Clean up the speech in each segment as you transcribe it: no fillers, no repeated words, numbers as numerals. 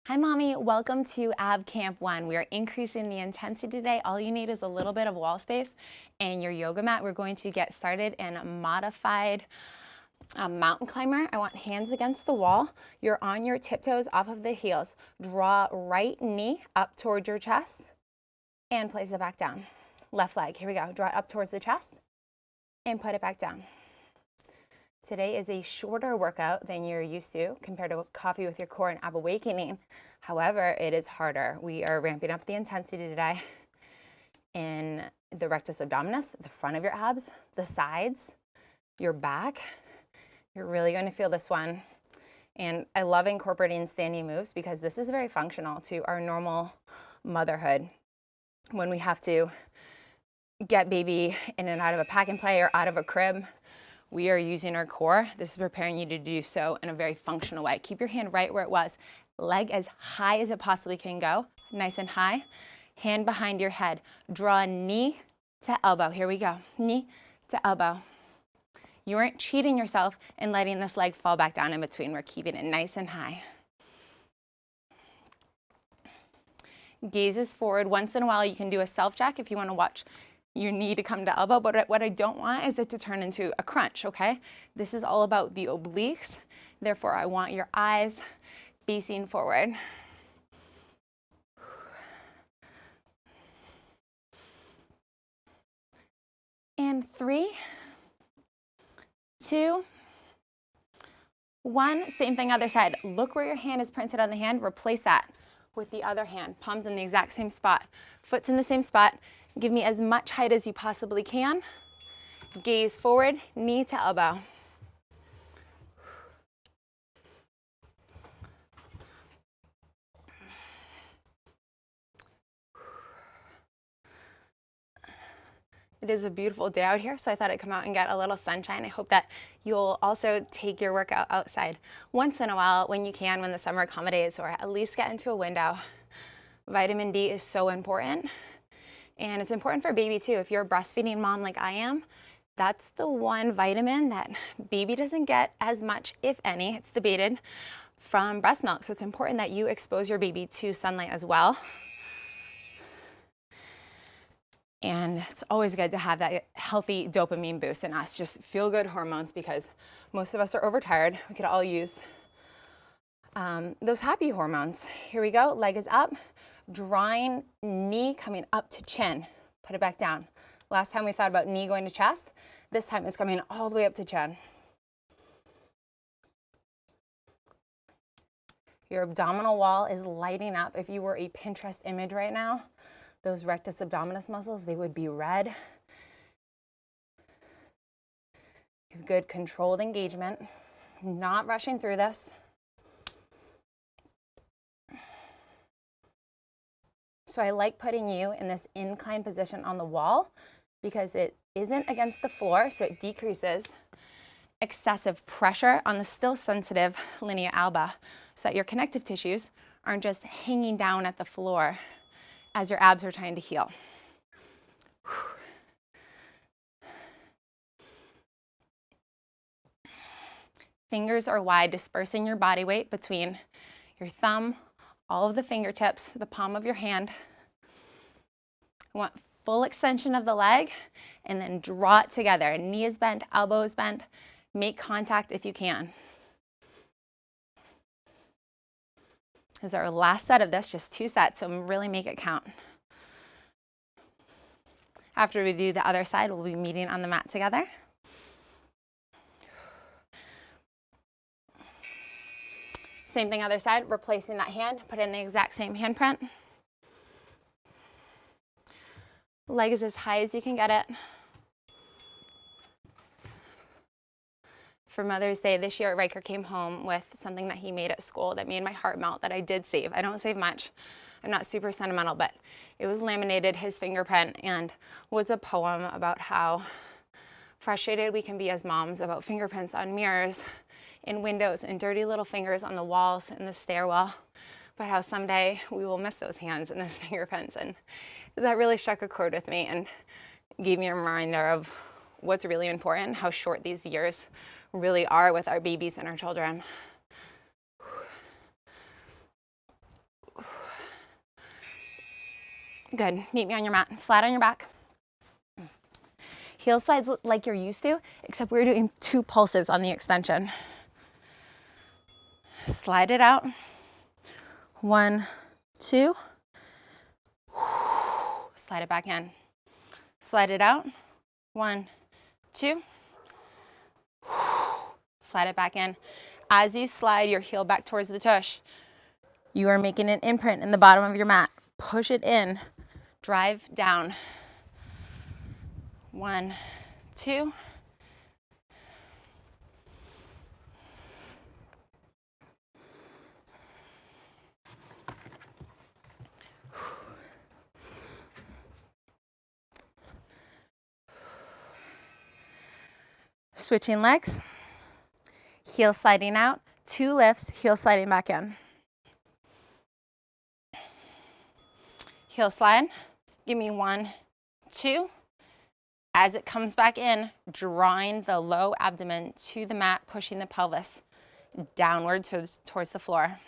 Hi mommy, welcome to Ab Camp 1. We are increasing the intensity today. All you need is a little bit of wall space and your yoga mat. We're going to get started in a modified mountain climber. I want hands against the wall. You're on your tiptoes off of the heels. Draw right knee up towards your chest and place it back down. Left leg, here we go. Draw it up towards the chest and put it back down. Today is a shorter workout than you're used to compared to Coffee with Your Core and Ab Awakening. However, it is harder. We are ramping up the intensity today in the rectus abdominis, the front of your abs, the sides, your back. You're really going to feel this one. And I love incorporating standing moves because this is very functional to our normal motherhood when we have to get baby in and out of a pack and play or out of a crib. We are using our core. This is preparing you to do so in a very functional way. Keep your hand right where it was. Leg as high as it possibly can go. Nice and high. Hand behind your head. Draw knee to elbow. Here we go. Knee to elbow. You aren't cheating yourself and letting this leg fall back down in between. We're keeping it nice and high. Gazes forward. Once in a while, you can do a self jack if you want to watch your knee to come to elbow, but what I don't want is it to turn into a crunch, okay? This is all about the obliques. Therefore, I want your eyes facing forward. And 3, 2, 1. Same thing other side. Look where your hand is printed on the hand. Replace that with the other hand. Palms in the exact same spot. Foot's in the same spot. Give me as much height as you possibly can. Gaze forward, knee to elbow. It is a beautiful day out here, so I thought I'd come out and get a little sunshine. I hope that you'll also take your workout outside once in a while when you can, when the summer accommodates, or at least get into a window. Vitamin D is so important. And it's important for baby too. If you're a breastfeeding mom like I am, that's the one vitamin that baby doesn't get as much, if any, it's debated, from breast milk. So it's important that you expose your baby to sunlight as well. And it's always good to have that healthy dopamine boost in us, just feel good hormones, because most of us are overtired. We could all use those happy hormones. Here we go, leg is up. Drawing knee coming up to chin. Put it back down. Last time we thought about knee going to chest. This time it's coming all the way up to chin. Your abdominal wall is lighting up. If you were a Pinterest image right now, those rectus abdominis muscles, they would be red. You have good controlled engagement. Not rushing through this. So I like putting you in this incline position on the wall because it isn't against the floor, so it decreases excessive pressure on the still sensitive linea alba so that your connective tissues aren't just hanging down at the floor as your abs are trying to heal. Fingers are wide, dispersing your body weight between your thumb, all of the fingertips, the palm of your hand. I want full extension of the leg and then draw it together. Knee is bent, elbow is bent. Make contact if you can. This is our last set of this, just 2 sets, so really make it count. After we do the other side, we'll be meeting on the mat together. Same thing other side, replacing that hand, put in the exact same handprint. Leg is as high as you can get it. For Mother's Day this year, Riker came home with something that he made at school that made my heart melt, that I did save. I don't save much. I'm not super sentimental, but it was laminated, his fingerprint, and was a poem about how frustrated we can be as moms about fingerprints on mirrors, in windows, and dirty little fingers on the walls in the stairwell, but how someday we will miss those hands and those fingerprints. And that really struck a chord with me and gave me a reminder of what's really important, how short these years really are with our babies and our children. Good. Meet me on your mat. Flat on your back. Heel slides like you're used to, except we're doing 2 pulses on the extension. Slide it out. 1, 2. Slide it back in. Slide it out. 1, 2. Slide it back in. As you slide your heel back towards the tush, you are making an imprint in the bottom of your mat. Push it in. Drive down. 1, 2. Switching legs. Heel sliding out. 2 lifts, heel sliding back in. Heel slide. Give me 1, 2. As it comes back in, drawing the low abdomen to the mat, pushing the pelvis downwards towards the floor.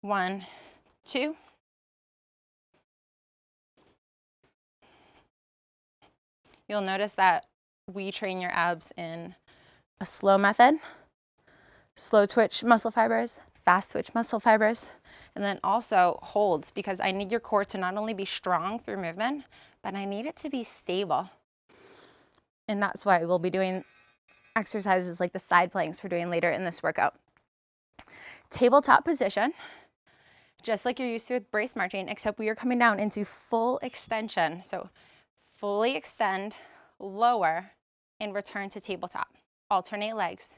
1, 2. You'll notice that we train your abs in a slow method, slow twitch muscle fibers, fast twitch muscle fibers, and then also holds, because I need your core to not only be strong through movement, but I need it to be stable. And that's why we'll be doing exercises like the side planks we're doing later in this workout. Tabletop position, just like you're used to with brace marching, except we are coming down into full extension. So fully extend, lower, and return to tabletop. Alternate legs.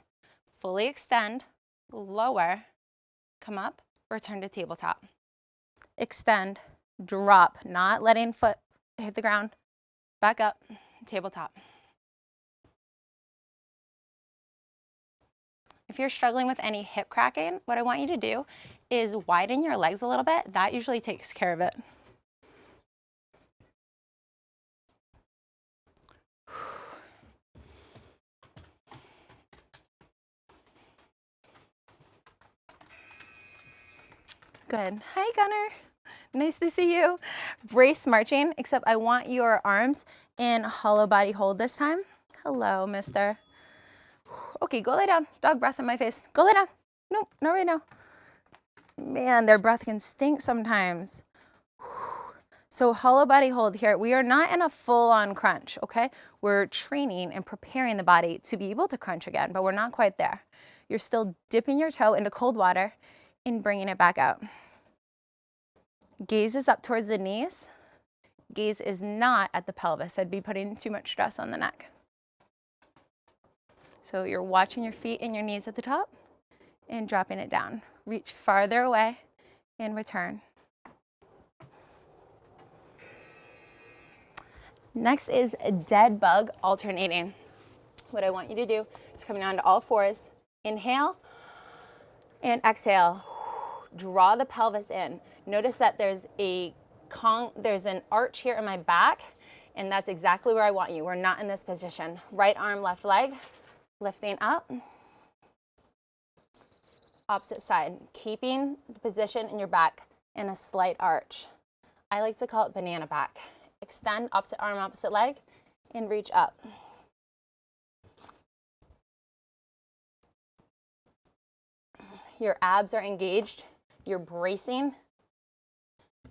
Fully extend, lower, come up, return to tabletop. Extend, drop, not letting foot hit the ground. Back up, tabletop. If you're struggling with any hip cracking, what I want you to do is widen your legs a little bit. That usually takes care of it. Good. Hi, Gunnar. Nice to see you. Brace marching, except I want your arms in hollow body hold this time. Hello, mister. Okay, go lay down. Dog breath in my face. Go lay down. Nope, not right now. Man, their breath can stink sometimes. So hollow body hold here. We are not in a full-on crunch, okay? We're training and preparing the body to be able to crunch again, but we're not quite there. You're still dipping your toe into cold water and bringing it back out. Gaze is up towards the knees. Gaze is not at the pelvis. I'd be putting too much stress on the neck. So you're watching your feet and your knees at the top and dropping it down. Reach farther away and return. Next is a dead bug alternating. What I want you to do is come down to all fours. Inhale and exhale. Draw the pelvis in. Notice that there's an arch here in my back, and that's exactly where I want you. We're not in this position. Right arm, left leg, lifting up. Opposite side, keeping the position in your back in a slight arch. I like to call it banana back. Extend opposite arm, opposite leg, and reach up. Your abs are engaged. You're bracing,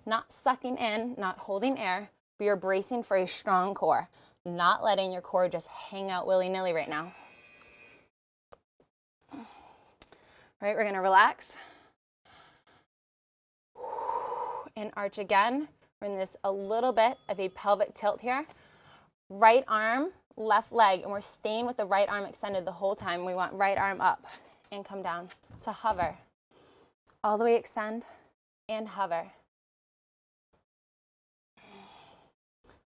not sucking in, not holding air, but you're bracing for a strong core, not letting your core just hang out willy-nilly right now. All right, we're gonna relax. And arch again. We're in this a little bit of a pelvic tilt here. Right arm, left leg, and we're staying with the right arm extended the whole time. We want right arm up and come down to hover. All the way extend and hover.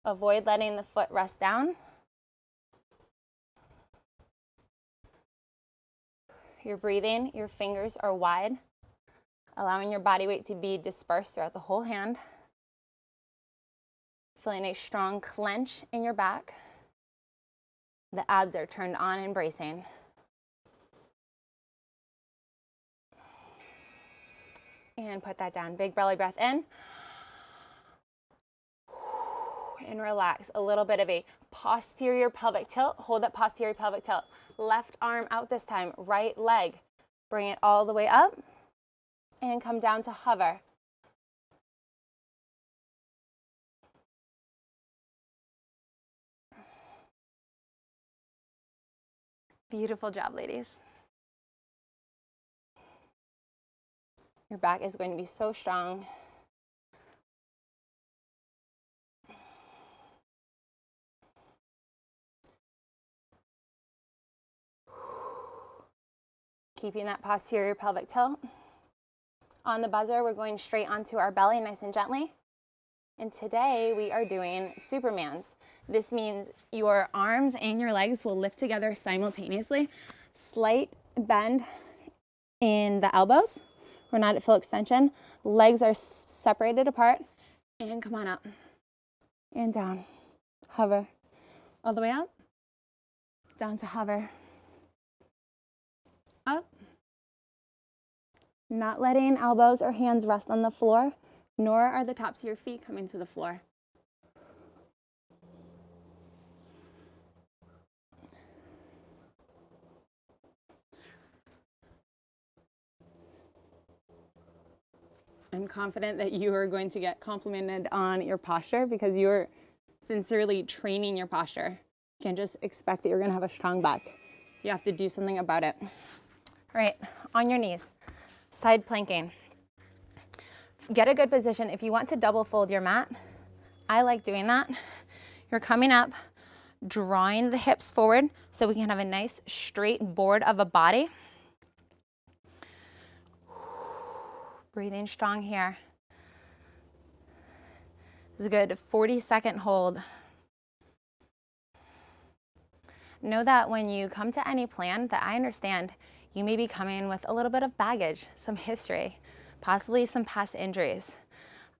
Avoid letting the foot rest down. You're breathing, your fingers are wide, allowing your body weight to be dispersed throughout the whole hand. Feeling a strong clench in your back. The abs are turned on and bracing. And put that down. Big belly breath in. And relax. A little bit of a posterior pelvic tilt. Hold that posterior pelvic tilt. Left arm out this time. Right leg. Bring it all the way up. And come down to hover. Beautiful job, ladies. Your back is going to be so strong. Keeping that posterior pelvic tilt. On the buzzer, we're going straight onto our belly nice and gently. And today we are doing Supermans. This means your arms and your legs will lift together simultaneously. Slight bend in the elbows. We're not at full extension. Legs are separated apart. And come on up. And down. Hover. All the way up. Down to hover. Up. Not letting elbows or hands rest on the floor, nor are the tops of your feet coming to the floor. I'm confident that you are going to get complimented on your posture because you're sincerely training your posture. You can't just expect that you're going to have a strong back. You have to do something about it. All right, on your knees, side planking. Get a good position. If you want to double fold your mat, I like doing that. You're coming up, drawing the hips forward so we can have a nice straight board of a body. Breathing strong here. This is a good 40-second hold. Know that when you come to any plan, that I understand you may be coming with a little bit of baggage, some history, possibly some past injuries.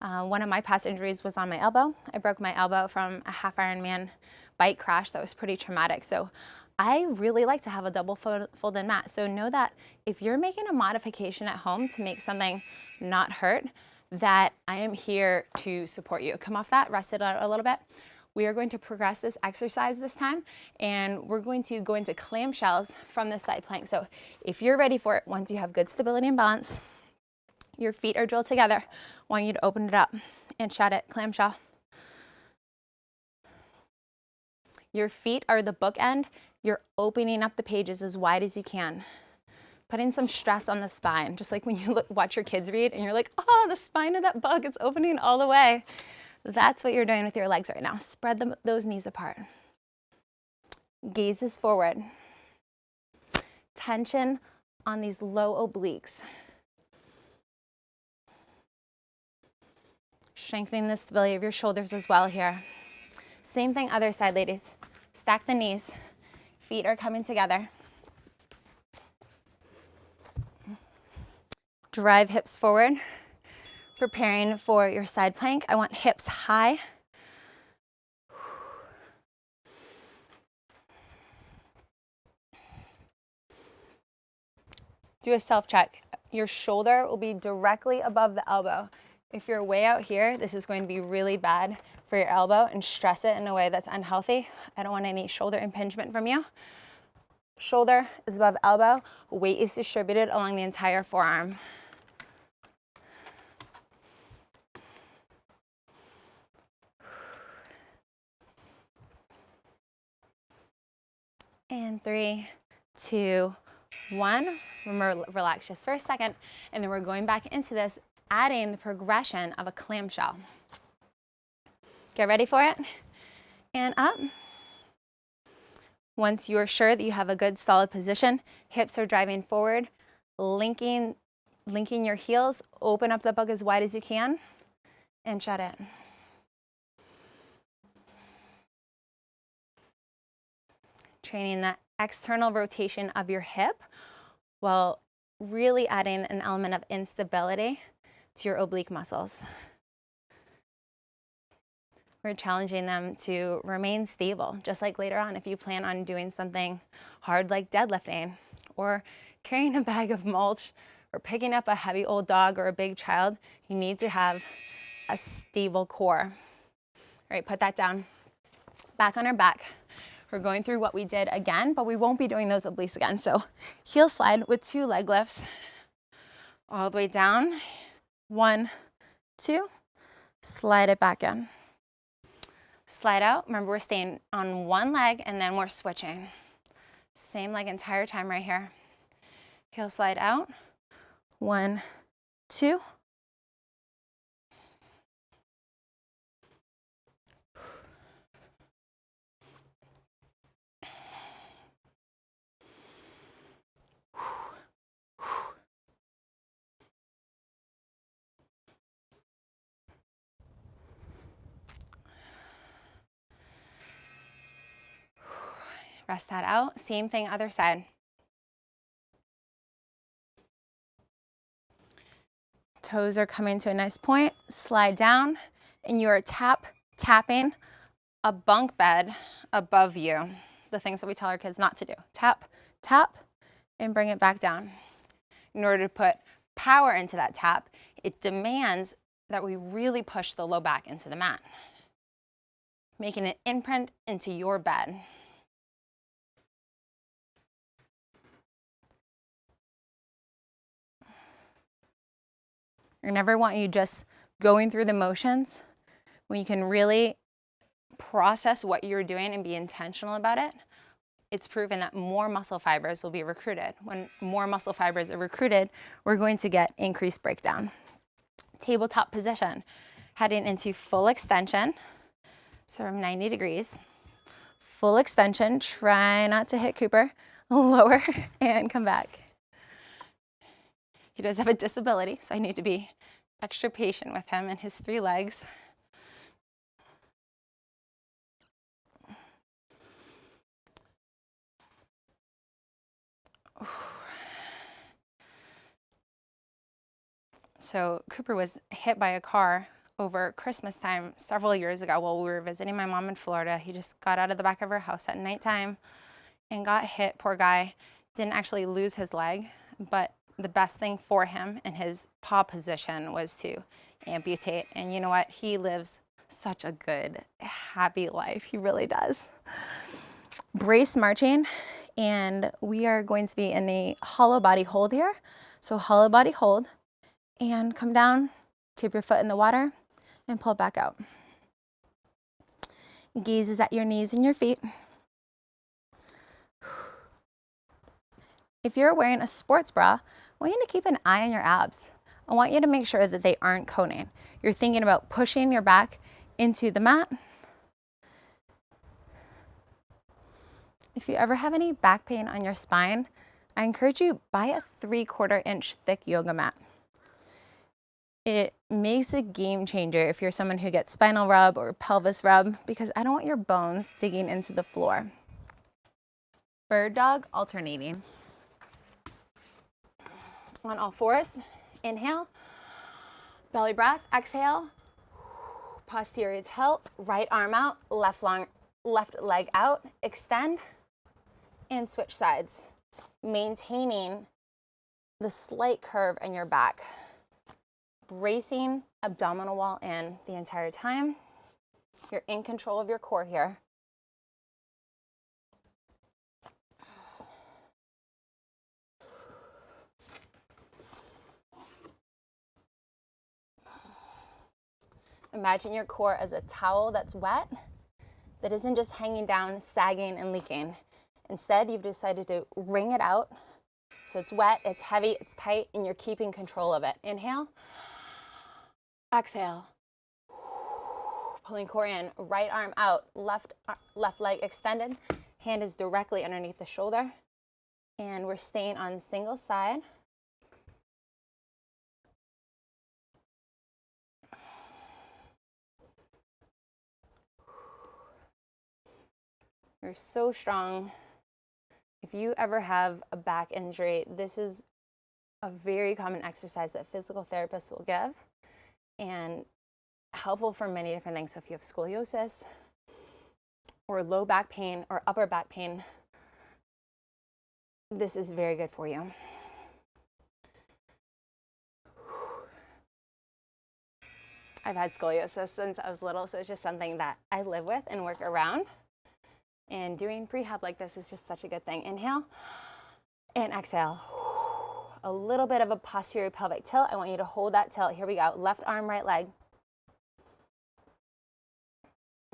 One of my past injuries was on my elbow. I broke my elbow from a half Ironman bike crash that was pretty traumatic. So I really like to have a double folded mat. So know that if you're making a modification at home to make something not hurt, that I am here to support you. Come off that, rest it out a little bit. We are going to progress this exercise this time, and we're going to go into clamshells from the side plank. So if you're ready for it, once you have good stability and balance, your feet are drilled together, I want you to open it up and shout it, clamshell. Your feet are the bookend. You're opening up the pages as wide as you can. Putting some stress on the spine, just like when you watch your kids read and you're like, oh, the spine of that book, it's opening all the way. That's what you're doing with your legs right now. Spread those knees apart. Gazes forward. Tension on these low obliques. Strengthening the stability of your shoulders as well here. Same thing other side, ladies. Stack the knees. Feet are coming together. Drive hips forward. Preparing for your side plank. I want hips high. Do a self-check. Your shoulder will be directly above the elbow. If you're way out here, this is going to be really bad for your elbow and stress it in a way that's unhealthy. I don't want any shoulder impingement from you. Shoulder is above elbow. Weight is distributed along the entire forearm. And 3, 2, 1. Remember, relax just for a second. And then we're going back into this, adding the progression of a clamshell. Get ready for it. And up. Once you're sure that you have a good solid position, hips are driving forward, linking your heels, open up the book as wide as you can, and shut it. Training that external rotation of your hip while really adding an element of instability to your oblique muscles. We're challenging them to remain stable, just like later on if you plan on doing something hard like deadlifting or carrying a bag of mulch or picking up a heavy old dog or a big child, you need to have a stable core. All right, put that down. Back on our back. We're going through what we did again, but we won't be doing those obliques again. So heel slide with 2 leg lifts all the way down. 1, 2, slide it back in. Slide out. Remember, we're staying on one leg and then we're switching. Same leg entire time right here. Heel slide out. 1, 2. Rest that out. Same thing, other side. Toes are coming to a nice point. Slide down, and you're tapping a bunk bed above you. The things that we tell our kids not to do. Tap, tap, and bring it back down. In order to put power into that tap, it demands that we really push the low back into the mat, making an imprint into your bed. I never want you just going through the motions when you can really process what you're doing and be intentional about it. It's proven that more muscle fibers will be recruited. When more muscle fibers are recruited, we're going to get increased breakdown. Tabletop position, heading into full extension. So from 90 degrees, full extension. Try not to hit Cooper. Lower and come back. He does have a disability, so I need to be extra patient with him and his 3 legs. So Cooper was hit by a car over Christmas time several years ago while we were visiting my mom in Florida. He just got out of the back of her house at nighttime and got hit. Poor guy. Didn't actually lose his leg, but the best thing for him in his paw position was to amputate. And you know what? He lives such a good, happy life. He really does. Brace marching, and we are going to be in the hollow body hold here. So hollow body hold, and come down, tip your foot in the water, and pull it back out. Gaze is at your knees and your feet. If you're wearing a sports bra, I want you to keep an eye on your abs. I want you to make sure that they aren't coning. You're thinking about pushing your back into the mat. If you ever have any back pain on your spine, I encourage you, buy a 3/4 inch thick yoga mat. It makes a game changer if you're someone who gets spinal rub or pelvis rub, because I don't want your bones digging into the floor. Bird dog alternating. On all fours, inhale, belly breath, exhale, posterior tilt, right arm out, left leg out, extend, and switch sides, maintaining the slight curve in your back, bracing abdominal wall in the entire time. You're in control of your core here. Imagine your core as a towel that's wet, that isn't just hanging down, sagging, and leaking. Instead, you've decided to wring it out. So it's wet, it's heavy, it's tight, and you're keeping control of it. Inhale, exhale. Pulling core in, right arm out, left leg extended. Hand is directly underneath the shoulder. And we're staying on single side. You're so strong. If you ever have a back injury, this is a very common exercise that physical therapists will give, and helpful for many different things. So if you have scoliosis or low back pain or upper back pain, this is very good for you. I've had scoliosis since I was little, so it's just something that I live with and work around. And doing prehab like this is just such a good thing. Inhale and exhale. A little bit of a posterior pelvic tilt. I want you to hold that tilt. Here we go. Left arm, right leg.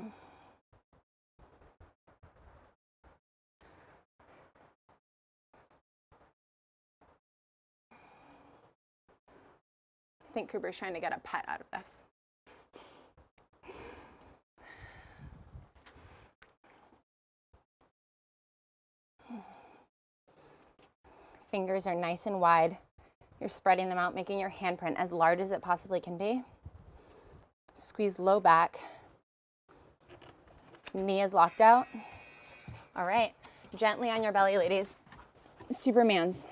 I think Cooper's trying to get a pet out of this. Fingers are nice and wide. You're spreading them out, making your handprint as large as it possibly can be. Squeeze low back. Knee is locked out. All right, gently on your belly, ladies. Supermans.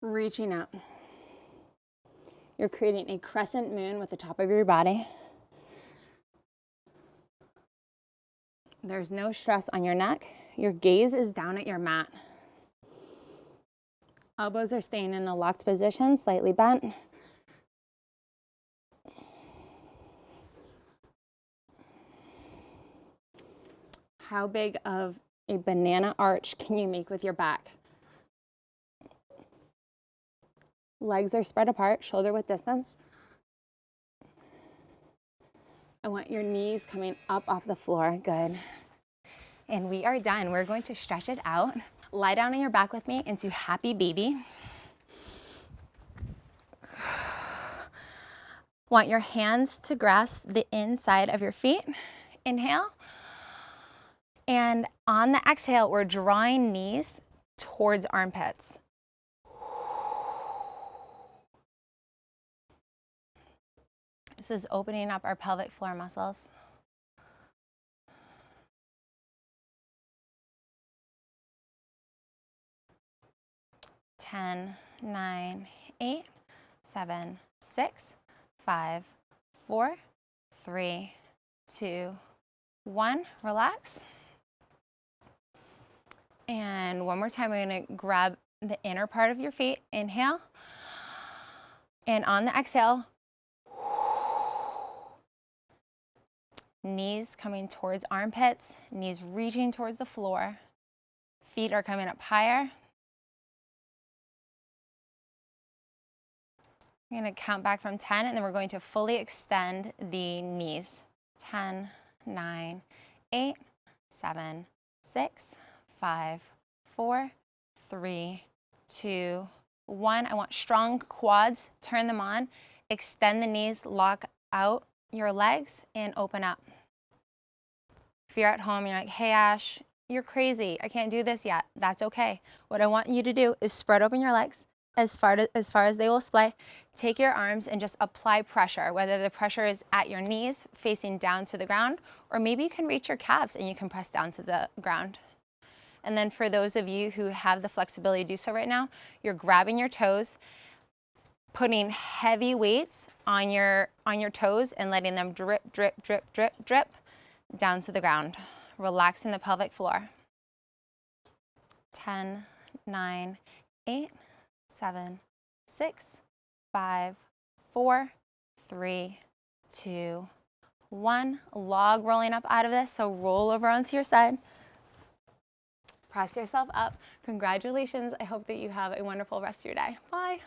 Reaching up. You're creating a crescent moon with the top of your body. There's no stress on your neck. Your gaze is down at your mat. Elbows are staying in a locked position, slightly bent. How big of a banana arch can you make with your back? Legs are spread apart, shoulder width distance. I want your knees coming up off the floor. Good. And we are done. We're going to stretch it out. Lie down on your back with me into happy baby. Want your hands to grasp the inside of your feet. Inhale. And on the exhale, we're drawing knees towards armpits. This is opening up our pelvic floor muscles. Ten, 9, 8, 7, 6, 5, 4, 3, 2, 1. Relax. And one more time, we're going to grab the inner part of your feet. Inhale. And on the exhale, knees coming towards armpits, knees reaching towards the floor. Feet are coming up higher. We're going to count back from 10, and then we're going to fully extend the knees. 10, 9, 8, 7, 6, 5, 4, 3, 2, 1. I want strong quads. Turn them on. Extend the knees, lock out your legs, and open up. If you're at home, you're like, hey, Ash, you're crazy. I can't do this yet. That's okay. What I want you to do is spread open your legs as far as they will splay. Take your arms and just apply pressure, whether the pressure is at your knees facing down to the ground, or maybe you can reach your calves and you can press down to the ground. And then for those of you who have the flexibility to do so right now, you're grabbing your toes, putting heavy weights on your toes and letting them drip, drip, drip, drip, drip down to the ground, relaxing the pelvic floor. 10, 9, 8, 7, 6, 5, 4, 3, 2, 1. Log rolling up out of this, so roll over onto your side. Press yourself up. Congratulations. I hope that you have a wonderful rest of your day. Bye.